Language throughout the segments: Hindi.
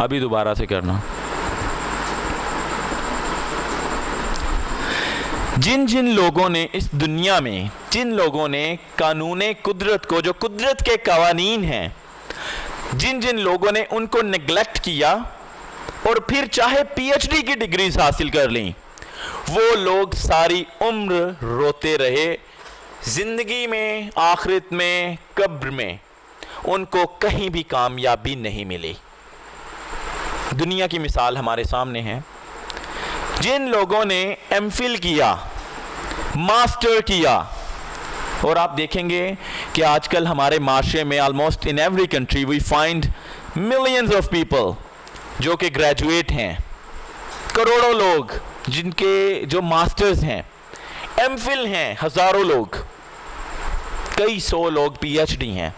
अभी दोबारा से करना। जिन जिन लोगों ने इस दुनिया में, जिन लोगों ने कानूने कुदरत को, जो कुदरत के कवानीन हैं, जिन जिन लोगों ने उनको नेग्लेक्ट किया और फिर चाहे पीएचडी की डिग्रीज हासिल कर ली, वो लोग सारी उम्र रोते रहे। जिंदगी में, आखिरत में, कब्र में उनको कहीं भी कामयाबी नहीं मिली। दुनिया की मिसाल हमारे सामने है। जिन लोगों ने एमफिल किया, मास्टर किया, और आप देखेंगे कि आजकल हमारे माशरे में almost in every country we find millions of people जो कि ग्रेजुएट हैं, करोड़ों लोग जिनके जो मास्टर्स हैं, एमफिल हैं हजारों लोग, कई सौ लोग पीएचडी हैं,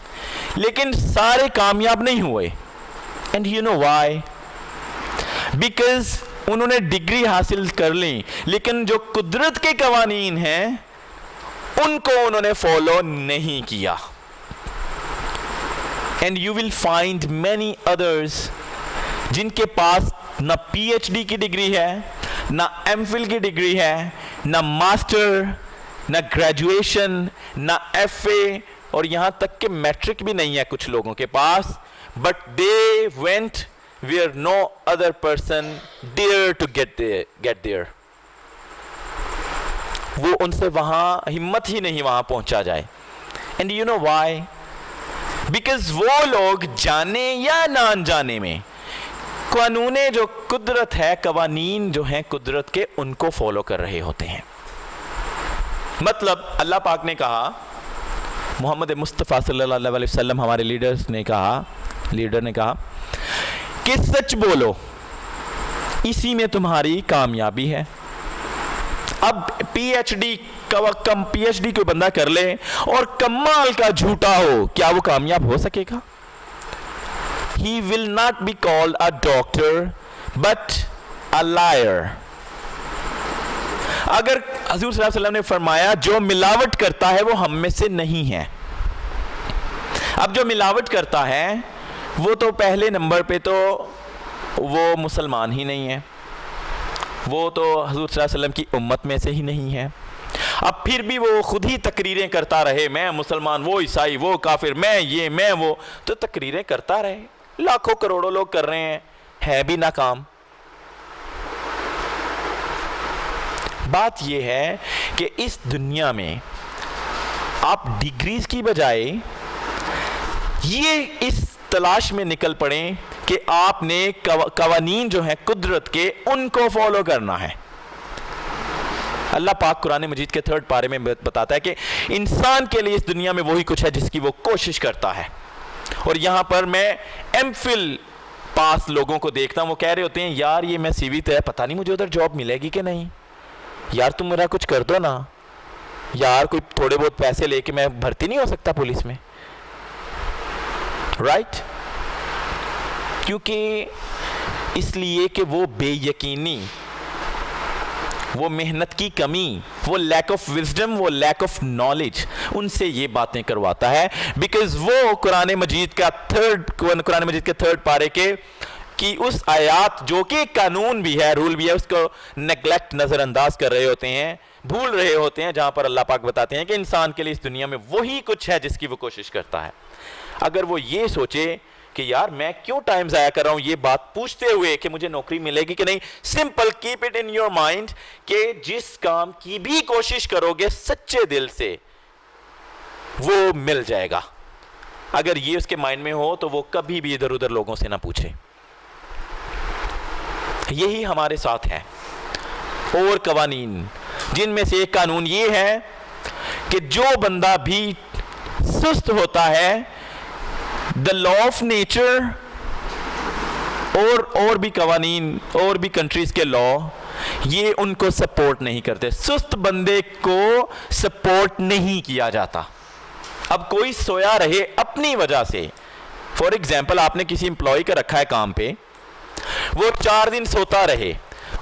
लेकिन सारे कामयाब नहीं हुए। And you know why? Because उन्होंने डिग्री हासिल कर ली, लेकिन जो कुदरत के कवानीन हैं उनको उन्होंने फॉलो नहीं किया। And you will find many others जिनके पास ना पीएचडी की डिग्री है, ना एमफिल की डिग्री है, ना मास्टर, ना ग्रेजुएशन, ना एफए, और यहां तक कि मैट्रिक भी नहीं है कुछ लोगों के पास, but they went where no other person dare to get there. वो उनसे वहां हिम्मत ही नहीं वहां पहुंचा जाए। And you know why? Because वो लोग जाने या ना अनजाने में कानूने जो कुदरत है, कवानीन जो हैं कुदरत के, उनको फॉलो कर रहे होते हैं। मतलब अल्लाह पाक ने कहा, मोहम्मद मुस्तफ़ा सल्लल्लाहु अलैहि वसल्लम हमारे लीडर ने कहा कि सच बोलो, इसी में तुम्हारी कामयाबी है। अब पीएचडी कोई बंदा कर ले और कमाल का झूठा हो, क्या वो कामयाब हो सकेगा? He will not be called a doctor but a liar. अगर हज़ूर सल्लल्लाहु अलैहि वसल्लम ने फरमाया जो मिलावट करता है वो हम में से नहीं है। अब जो मिलावट करता है वो तो पहले नंबर पे तो वो मुसलमान ही नहीं है, वो तो हज़ूर सल्लल्लाहु अलैहि वसल्लम की उम्मत में से ही नहीं है। अब फिर भी वो खुद ही तकरीरें करता रहे, मैं मुसलमान, वो ईसाई, वो काफिर, मैं ये, मैं वो, तो तकरीरें करता रहे। लाखों करोड़ों लोग कर रहे हैं, है भी नाकाम। बात यह है कि इस दुनिया में आप डिग्रीज की बजाय ये इस तलाश में निकल पड़े कि आपने कवानीन जो हैं कुदरत के, उनको फॉलो करना है। अल्लाह पाक कुरान मजीद के 3rd पारे में बताता है कि इंसान के लिए इस दुनिया में वही कुछ है जिसकी वो कोशिश करता है। और यहां पर मैं एमफिल पास लोगों को देखता हूं, वो कह रहे होते हैं यार ये मैं सीवी तो है, पता नहीं मुझे उधर जॉब मिलेगी कि नहीं, यार तुम मेरा कुछ कर दो ना, यार कोई थोड़े बहुत पैसे लेके मैं भर्ती नहीं हो सकता पुलिस में, राइट? क्योंकि इसलिए कि वो बेयकीनी, वो मेहनत की कमी, वो लैक ऑफ विजडम, वो लैक ऑफ नॉलेज उनसे ये बातें करवाता है। बिकॉज वो कुरान मजीद के 3rd पारे के कि उस आयात जो कि कानून भी है, रूल भी है, उसको नेग्लेक्ट, नजरअंदाज कर रहे होते हैं, भूल रहे होते हैं, जहां पर अल्लाह पाक बताते हैं कि इंसान के लिए इस दुनिया में वही कुछ है जिसकी वो कोशिश करता है। अगर वो ये सोचे कि यार मैं क्यों टाइम जाया कर रहा हूं, ये बात पूछते हुए कि मुझे नौकरी मिलेगी कि नहीं, simple keep it in your mind कि जिस काम की भी कोशिश करोगे सच्चे दिल से वो मिल जाएगा। अगर ये उसके माइंड में हो तो वो कभी भी इधर उधर लोगों से ना पूछे। यही हमारे साथ है। और कवानीन, जिनमें से एक कानून ये है कि जो बंदा भी सुस्त होता है, द लॉ ऑफ नेचर और भी कवानीन और भी कंट्रीज के लॉ, ये उनको सपोर्ट नहीं करते। सुस्त बंदे को सपोर्ट नहीं किया जाता। अब कोई सोया रहे अपनी वजह से, फॉर एग्जाम्पल आपने किसी एम्प्लॉय का रखा है काम पे, वो 4 दिन सोता रहे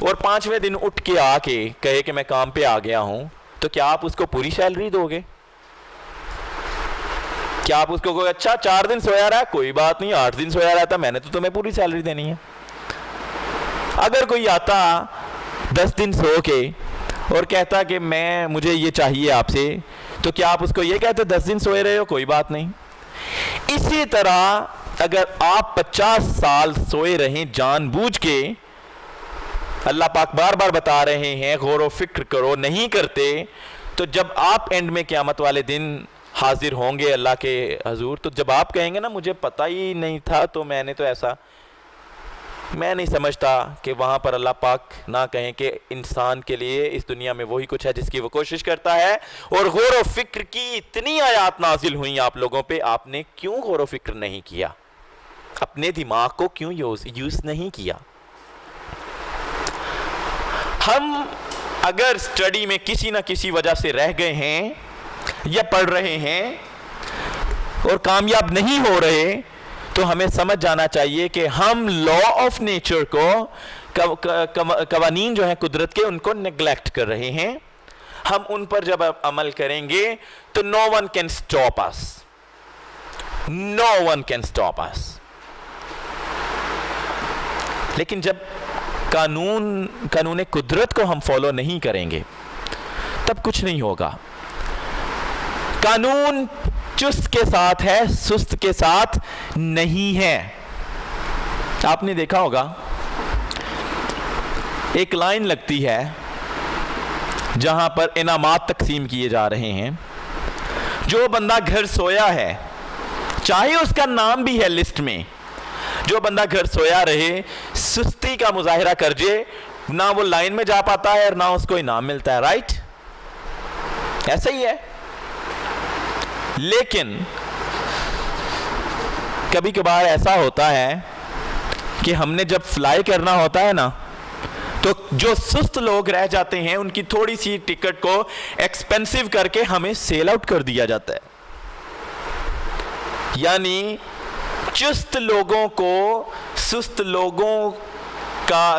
और 5वें दिन उठ के आके कहे कि मैं काम पे आ गया हूं, तो क्या आप उसको पूरी सैलरी दोगे? क्या आप उसको कहोगे अच्छा 4 दिन सोया रहा है, कोई बात नहीं, 8 दिन सोया रहा था, मैंने तो तुम्हें पूरी सैलरी देनी है। अगर कोई आता 10 दिन सो के और कहता कि मुझे ये चाहिए आपसे, तो क्या आप उसको ये कहते 10 दिन सोए रहे हो, कोई बात नहीं। इसी तरह अगर आप 50 साल सोए रहें जानबूझ के, अल्लाह पाक बार बार बता रहे हैं गौर व फिक्र करो, नहीं करते, तो जब आप एंड में क़यामत वाले दिन हाजिर होंगे अल्लाह के हजूर, तो जब आप कहेंगे ना मुझे पता ही नहीं था, तो मैंने तो ऐसा, मैं नहीं समझता कि वहाँ पर अल्लाह पाक ना कहें कि इंसान के लिए इस दुनिया में वही कुछ है जिसकी वो कोशिश करता है। और गौर व फिक्र की इतनी आयात नाजिल हुई आप लोगों पे, आपने क्यों गौर व फिक्र नहीं किया, अपने दिमाग को क्यों यूज नहीं किया। हम अगर स्टडी में किसी ना किसी वजह से रह गए हैं या पढ़ रहे हैं और कामयाब नहीं हो रहे, तो हमें समझ जाना चाहिए कि हम लॉ ऑफ नेचर को, कवानीन जो है कुदरत के, उनको नेग्लेक्ट कर रहे हैं। हम उन पर जब अमल करेंगे तो no one can stop us, no one can stop us. लेकिन जब कानून कुदरत को हम फॉलो नहीं करेंगे तब कुछ नहीं होगा। कानून चुस्त के साथ है, सुस्त के साथ नहीं है। आपने देखा होगा एक लाइन लगती है जहां पर इनामात तकसीम किए जा रहे हैं। जो बंदा घर सोया है, चाहे उसका नाम भी है लिस्ट में, जो बंदा घर सोया रहे, सुस्ती का मुजाहिरा कर जे, ना वो लाइन में जा पाता है और ना उसको इनाम मिलता है। राइट, ऐसा ही है। लेकिन कभी कभार ऐसा होता है कि हमने जब फ्लाई करना होता है ना, तो जो सुस्त लोग रह जाते हैं उनकी थोड़ी सी टिकट को एक्सपेंसिव करके हमें सेल आउट कर दिया जाता है। यानी चुस्त लोगों को सुस्त लोगों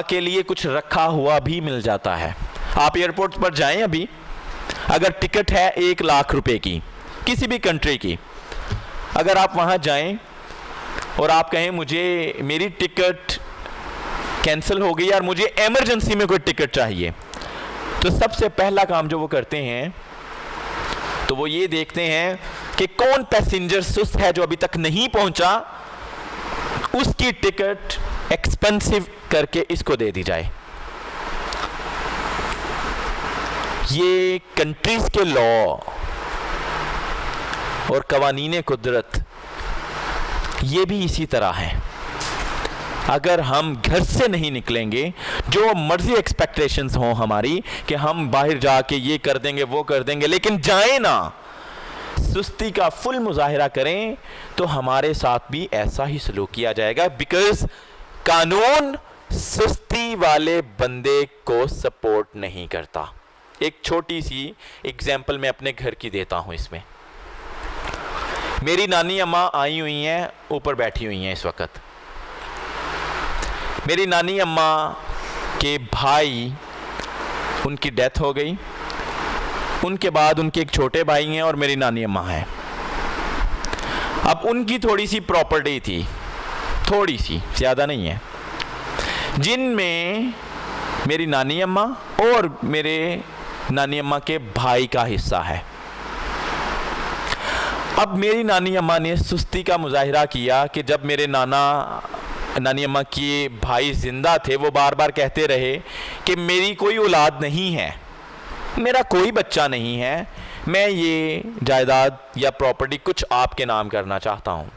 के लिए कुछ रखा हुआ भी मिल जाता है। आप एयरपोर्ट पर जाएं, अभी अगर टिकट है 1 लाख रुपए की किसी भी कंट्री की, अगर आप वहां जाएं और आप कहें मुझे मेरी टिकट कैंसिल हो गई और मुझे इमरजेंसी में कोई टिकट चाहिए, तो सबसे पहला काम जो वो करते हैं तो वो ये देखते हैं कि कौन पैसेंजर सुस्त है जो अभी तक नहीं पहुंचा, उसकी टिकट एक्सपेंसिव करके इसको दे दी जाए। ये कंट्रीज के लॉ और कवानीने कुदरत ये भी इसी तरह है। अगर हम घर से नहीं निकलेंगे, जो मर्जी एक्सपेक्टेशंस हों हमारी कि हम बाहर जाके ये कर देंगे वो कर देंगे, लेकिन जाए ना, सुस्ती का फुल मुजाहिरा करें, तो हमारे साथ भी ऐसा ही सलूक किया जाएगा। बिकॉज कानून सुस्ती वाले बंदे को सपोर्ट नहीं करता। एक छोटी सी एग्जाम्पल मैं अपने घर की देता हूं। इसमें मेरी नानी अम्मा आई हुई हैं, ऊपर बैठी हुई हैं इस वक्त। मेरी नानी अम्मा के भाई, उनकी डेथ हो गई, उनके बाद उनके एक छोटे भाई हैं और मेरी नानी अम्मा है। अब उनकी थोड़ी सी प्रॉपर्टी थी, थोड़ी सी, ज़्यादा नहीं है, जिनमें मेरी नानी अम्मा और मेरे नानी अम्मा के भाई का हिस्सा है। अब मेरी नानी अम्मा ने सुस्ती का मुजाहिरा किया कि जब मेरे नानी अम्मा के भाई जिंदा थे, वो बार बार कहते रहे कि मेरी कोई औलाद नहीं है, मेरा कोई बच्चा नहीं है, मैं ये जायदाद या प्रॉपर्टी कुछ आपके नाम करना चाहता हूँ।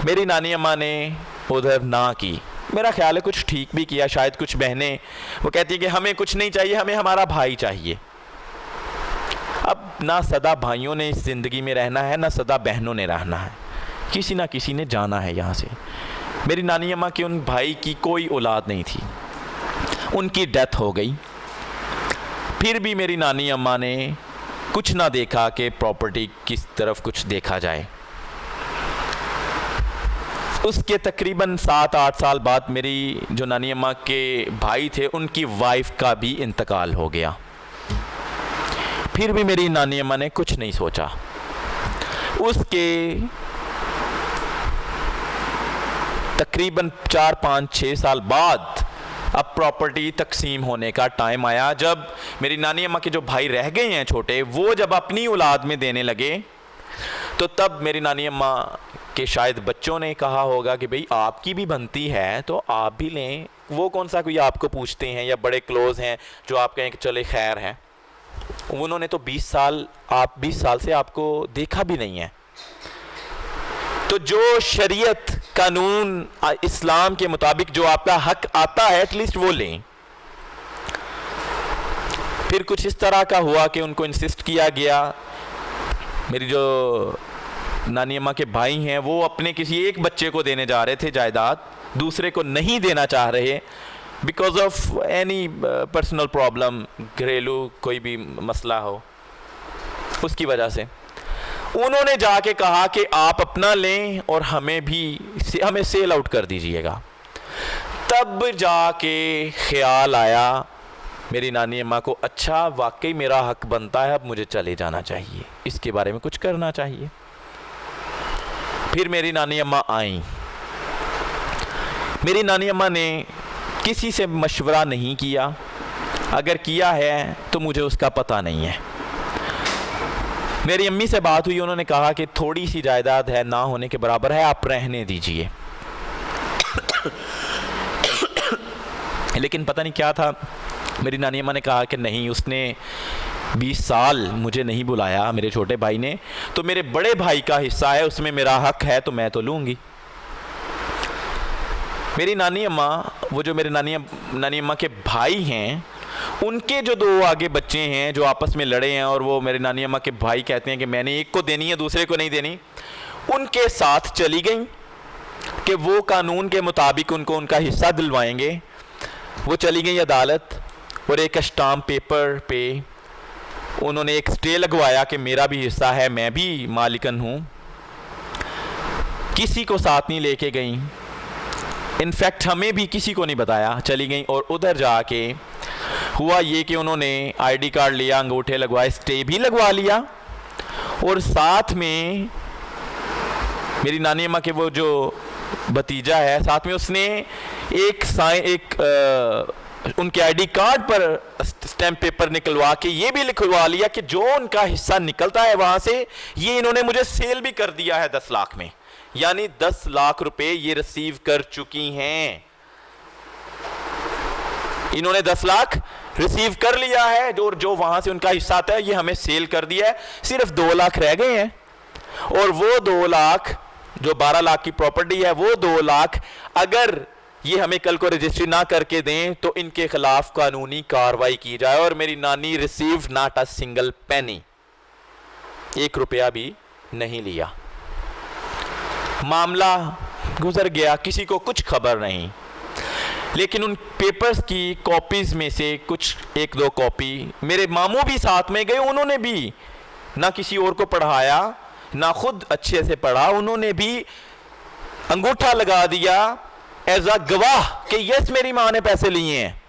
मेरी नानी अम्मा ने उधर ना की। मेरा ख्याल है कुछ ठीक भी किया, शायद कुछ बहनें वो कहती है कि हमें कुछ नहीं चाहिए, हमें हमारा भाई चाहिए। अब ना सदा भाइयों ने इस ज़िंदगी में रहना है, ना सदा बहनों ने रहना है, किसी ना किसी ने जाना है यहाँ से। मेरी नानी अम्मा के उन भाई की कोई औलाद नहीं थी, उनकी डेथ हो गई। फिर भी मेरी नानी अम्मा ने कुछ ना देखा कि प्रॉपर्टी किस तरफ कुछ देखा जाए। उसके तकरीबन 7-8 साल बाद मेरी जो नानी अम्मा के भाई थे, उनकी वाइफ का भी इंतकाल हो गया। फिर भी मेरी नानी अम्मा ने कुछ नहीं सोचा। उसके तकरीबन 4, 5, 6 साल बाद अब प्रॉपर्टी तकसीम होने का टाइम आया। जब मेरी नानी अम्मा के जो भाई रह गए हैं छोटे, वो जब अपनी औलाद में देने लगे, तो तब मेरी नानी अम्मा के शायद बच्चों ने कहा होगा कि भाई आपकी भी बनती है तो आप भी लें। वो कौन सा कोई आपको पूछते हैं या बड़े क्लोज हैं जो आप कहें कि चले खैर है। उन्होंने तो 20 साल से आपको देखा भी नहीं है। तो जो शरीयत कानून इस्लाम के मुताबिक जो आपका हक आता है एटलीस्ट वो लें। फिर कुछ इस तरह का हुआ कि उनको इंसिस्ट किया गया। मेरी जो नानी अम्मा के भाई हैं वो अपने किसी एक बच्चे को देने जा रहे थे जायदाद, दूसरे को नहीं देना चाह रहे because of any personal problem, घरेलू कोई भी मसला हो, उसकी वजह से उन्होंने जाके कहा कि आप अपना लें और हमें सेल आउट कर दीजिएगा। तब जाके ख्याल आया मेरी नानी अम्मा को, अच्छा वाकई मेरा हक बनता है, अब मुझे चले जाना चाहिए, इसके बारे में कुछ करना चाहिए। फिर मेरी नानी अम्मा आई। मेरी नानी अम्मा ने किसी से मशवरा नहीं किया, अगर किया है तो मुझे उसका पता नहीं है। मेरी अम्मी से बात हुई, उन्होंने कहा कि थोड़ी सी जायदाद है, ना होने के बराबर है, आप रहने दीजिए। लेकिन पता नहीं क्या था, मेरी नानी अम्मा ने कहा कि नहीं, उसने 20 साल मुझे नहीं बुलाया मेरे छोटे भाई ने, तो मेरे बड़े भाई का हिस्सा है, उसमें मेरा हक है, तो मैं तो लूँगी। मेरी नानी अम्मा, वो जो मेरे नानी अम्मा के भाई हैं, उनके जो 2 आगे बच्चे हैं जो आपस में लड़े हैं, और वो मेरी नानी अम्मा के भाई कहते हैं कि मैंने एक को देनी है, दूसरे को नहीं देनी, उनके साथ चली गई कि वो कानून के मुताबिक उनको उनका हिस्सा दिलवाएंगे। वो चली गई अदालत और एक स्टाम्प पेपर पे उन्होंने एक स्टे लगवाया कि मेरा भी हिस्सा है, मैं भी मालिकन हूँ। किसी को साथ नहीं लेके गई, इनफैक्ट हमें भी किसी को नहीं बताया, चली गई। और उधर जाके हुआ ये कि उन्होंने आईडी कार्ड लिया, अंगूठे लगवाए, स्टे भी लगवा लिया, और साथ में मेरी नानी अम्मा के वो जो भतीजा है, साथ में उसने उनके आईडी कार्ड पर स्टैम्प पेपर निकलवा के ये भी लिखवा लिया कि जो उनका हिस्सा निकलता है वहां से, ये इन्होंने मुझे सेल भी कर दिया है 10 लाख में, यानी 10 लाख रुपए ये रिसीव कर चुकी हैं। इन्होंने 10 लाख रिसीव कर लिया है, जो वहां से उनका हिस्सा आता है ये हमें सेल कर दिया है। सिर्फ 2 लाख रह गए हैं, और वो 2 लाख जो 12 लाख की प्रॉपर्टी है, वो 2 लाख अगर ये हमें कल को रजिस्ट्री ना करके दें तो इनके खिलाफ कानूनी कार्रवाई की जाए। और मेरी नानी receive not a single penny, 1 रुपया भी नहीं लिया। मामला गुजर गया, किसी को कुछ खबर नहीं। लेकिन उन पेपर्स की कॉपीज में से कुछ 1-2 कॉपी मेरे मामू भी साथ में गए, उन्होंने भी ना किसी और को पढ़ाया, ना खुद अच्छे से पढ़ा, उन्होंने भी अंगूठा लगा दिया एज अ गवाह कि यस मेरी मां ने पैसे लिए हैं।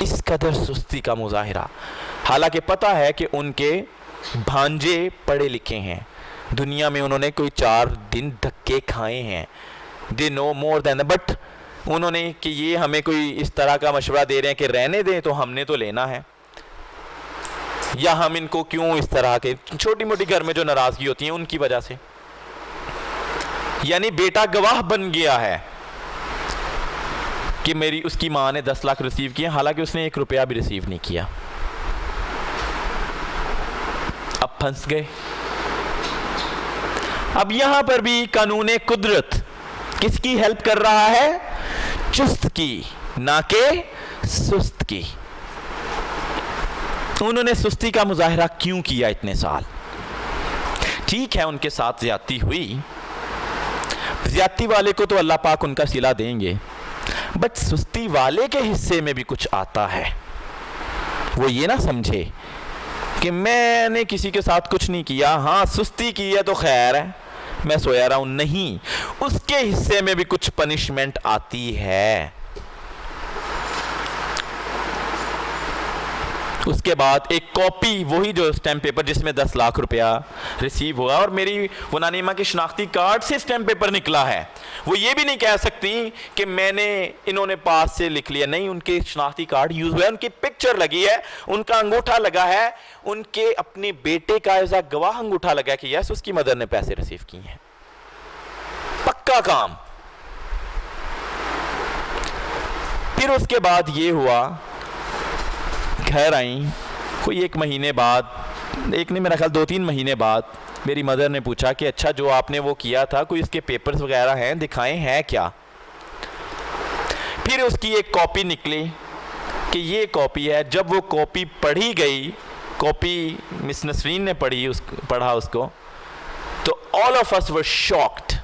इस कदर सुस्ती का मुजाहिरा, हालांकि पता है कि उनके भांजे पढ़े लिखे हैं, दुनिया में उन्होंने कोई 4 दिन धक्के खाए हैं, they know more than, but उन्होंने कि ये हमें कोई इस तरह का मशवरा दे रहे हैं कि रहने दें, तो हमने तो लेना है, या हम इनको क्यों इस तरह के छोटी मोटी घर में जो नाराजगी होती है उनकी वजह से। यानी बेटा गवाह बन गया है कि मेरी उसकी मां ने 10 लाख रिसीव किए, हालांकि उसने 1 रुपया भी रिसीव नहीं किया। अब फंस गए। अब यहां पर भी कानून कुदरत किसकी हेल्प कर रहा है? चुस्त की, ना के सुस्त की। उन्होंने सुस्ती का मुजाहिरा क्यों किया इतने साल? ठीक है, उनके साथ ज्यादती हुई, ज्यादती वाले को तो अल्लाह पाक उनका सिला देंगे, बट सुस्ती वाले के हिस्से में भी कुछ आता है। वो ये ना समझे कि मैंने किसी के साथ कुछ नहीं किया, हाँ सुस्ती की है तो खैर है, मैं सोया रहा हूं, नहीं, उसके हिस्से में भी कुछ पनिशमेंट आती है। उसके बाद एक कॉपी, वही जो स्टैम्प पेपर जिसमें 10 लाख रुपया रिसीव हुआ, और मेरी वो नानीमा के शनाख्ती कार्ड से स्टैम्प पेपर निकला है। वो ये भी नहीं कह सकती कि मैंने इन्होंने पास से लिख लिया, नहीं, उनके शनाख्ती कार्ड यूज हुआ है, उनकी पिक्चर लगी है, उनका अंगूठा लगा है, उनके अपने बेटे का एज अ गवाह अंगूठा लगा है कि यस उसकी मदर ने पैसे रिसीव किए हैं। पक्का काम। फिर उसके बाद ये हुआ, घर आई, कोई 1 महीने बाद, एक नहीं मेरा ख्याल 2-3 महीने बाद मेरी मदर ने पूछा कि अच्छा जो आपने वो किया था कोई इसके पेपर्स वगैरह हैं, दिखाएं, हैं क्या। फिर उसकी एक कॉपी निकली कि ये कॉपी है। जब वो कॉपी पढ़ी गई, कॉपी मिस नसरीन ने पढ़ा उसको, तो all of us were shocked.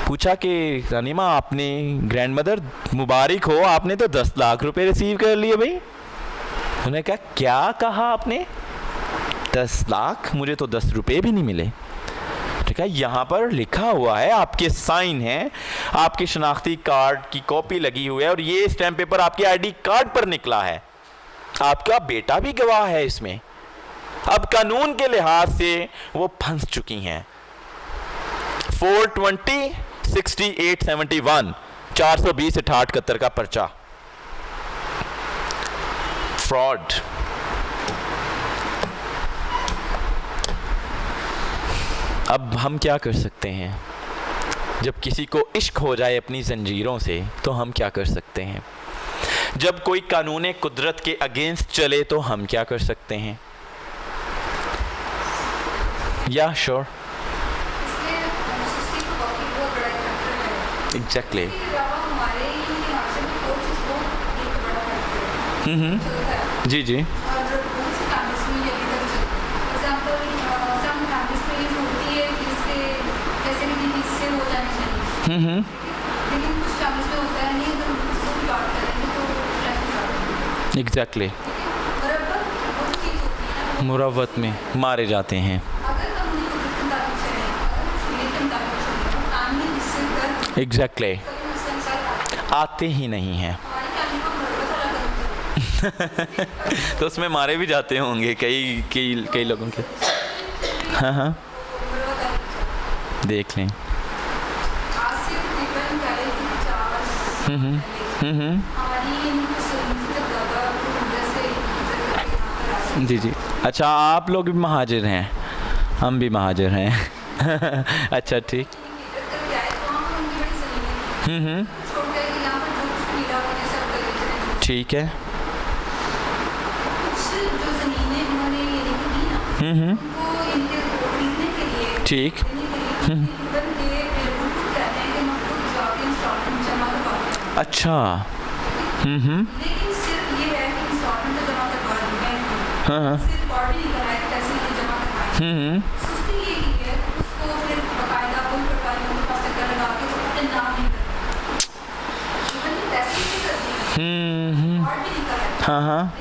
पूछा कि रानीमा आपने, ग्रैंड मदर मुबारक हो, आपने तो 10 लाख रुपए रिसीव कर लिए भाई। उन्होंने कहा क्या कहा आपने? 10 लाख? मुझे तो 10 रुपए भी नहीं मिले। ठीक है, यहाँ पर लिखा हुआ है, आपके साइन है, आपके शनाख्ती कार्ड की कॉपी लगी हुई है, और ये स्टैम्प पेपर आपके आईडी कार्ड पर निकला है, आपका बेटा भी गवाह है इसमें। अब कानून के लिहाज से वो फंस चुकी हैं। 420 68 71 420 68 का पर्चा, फ्रॉड। अब हम क्या कर सकते हैं? जब किसी को इश्क हो जाए अपनी जंजीरों से, तो हम क्या कर सकते हैं? जब कोई कानून कुदरत के अगेंस्ट चले, तो हम क्या कर सकते हैं? या श्योर, एग्जैक्टली। जी जी, एग्जैक्टली। मुरव्वत में मारे जाते हैं। एग्जैक्टली, आते ही नहीं हैं। तो उसमें मारे भी जाते होंगे कई लोगों के। हाँ हाँ, देख लें। जी जी, अच्छा आप लोग भी महाजिर हैं, हम भी महाजिर हैं। अच्छा ठीक। ठीक है। ठीक। अच्छा। हाँ। हाँ हाँ,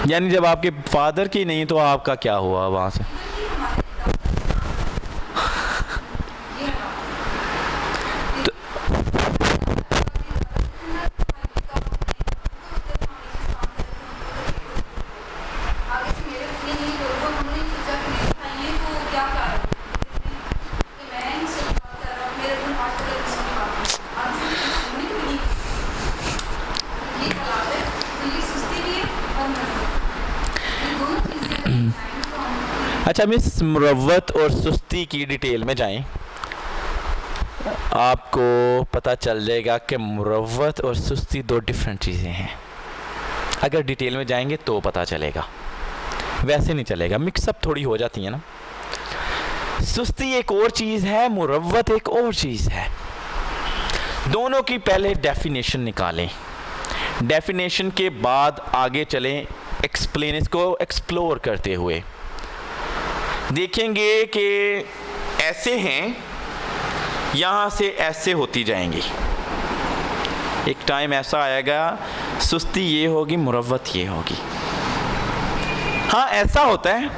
यानी जब आपके फादर की नहीं तो आपका क्या हुआ वहाँ से? अच्छा, मिस मुरव्वत और सुस्ती की डिटेल में जाएं, आपको पता चल जाएगा कि मुरव्वत और सुस्ती 2 डिफरेंट चीज़ें हैं। अगर डिटेल में जाएंगे तो पता चलेगा, वैसे नहीं चलेगा, मिक्सअप थोड़ी हो जाती है ना। सुस्ती एक और चीज़ है, मुरव्वत एक और चीज़ है। दोनों की पहले डेफिनेशन निकालें, डेफिनेशन के बाद आगे चलें, इसको एक्सप्लोर करते हुए देखेंगे कि ऐसे हैं, यहाँ से ऐसे होती जाएंगी। एक टाइम ऐसा आएगा, सुस्ती ये होगी, मुरव्वत ये होगी। हाँ, ऐसा होता है,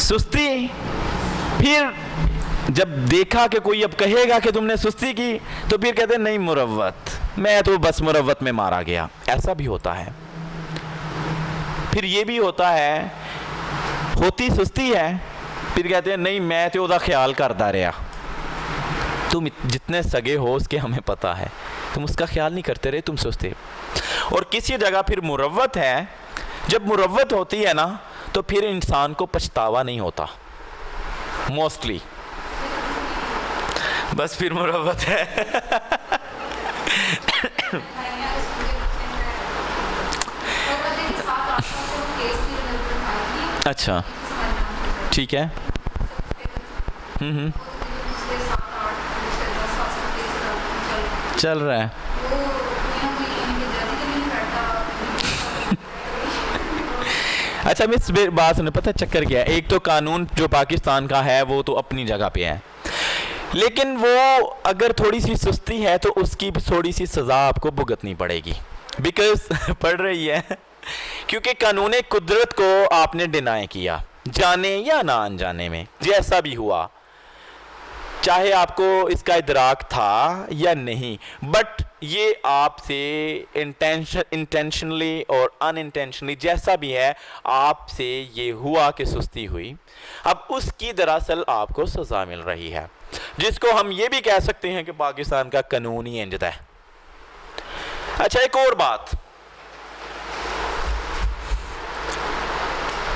सुस्ती फिर जब देखा कि कोई अब कहेगा कि तुमने सुस्ती की, तो फिर कहते नहीं मुरव्वत, मैं तो बस मुरव्वत में मारा गया। ऐसा भी होता है। फिर ये भी होता है, होती सुस्ती है, फिर कहते हैं नहीं मैं तो उसका ख्याल करता रहा। तुम जितने सगे हो उसके हमें पता है, तुम उसका ख्याल नहीं करते रहे, तुम सोचते। और किसी जगह फिर मुरव्वत है, जब मुरव्वत होती है ना तो फिर इंसान को पछतावा नहीं होता मोस्टली, बस फिर मुरव्वत है। अच्छा ठीक है। चल रहा है। अच्छा मैं इस बात सुने, पता है चक्कर क्या है, एक तो कानून जो पाकिस्तान का है वो तो अपनी जगह पे है, लेकिन वो अगर थोड़ी सी सुस्ती है तो उसकी थोड़ी सी सज़ा आपको भुगतनी पड़ेगी, बिकॉज पड़ रही है, क्योंकि कानून कुदरत को आपने डिनाई किया, जाने या ना अनजाने में, जैसा भी हुआ, चाहे आपको इसका इदराक था या नहीं, बट ये आपसे इंटेंशनली और अनइंटेंशनली जैसा भी है, आपसे ये हुआ कि सुस्ती हुई, अब उसकी दरअसल आपको सज़ा मिल रही है, जिसको हम ये भी कह सकते हैं कि पाकिस्तान का कानून ही इंजता है। अच्छा एक और बात,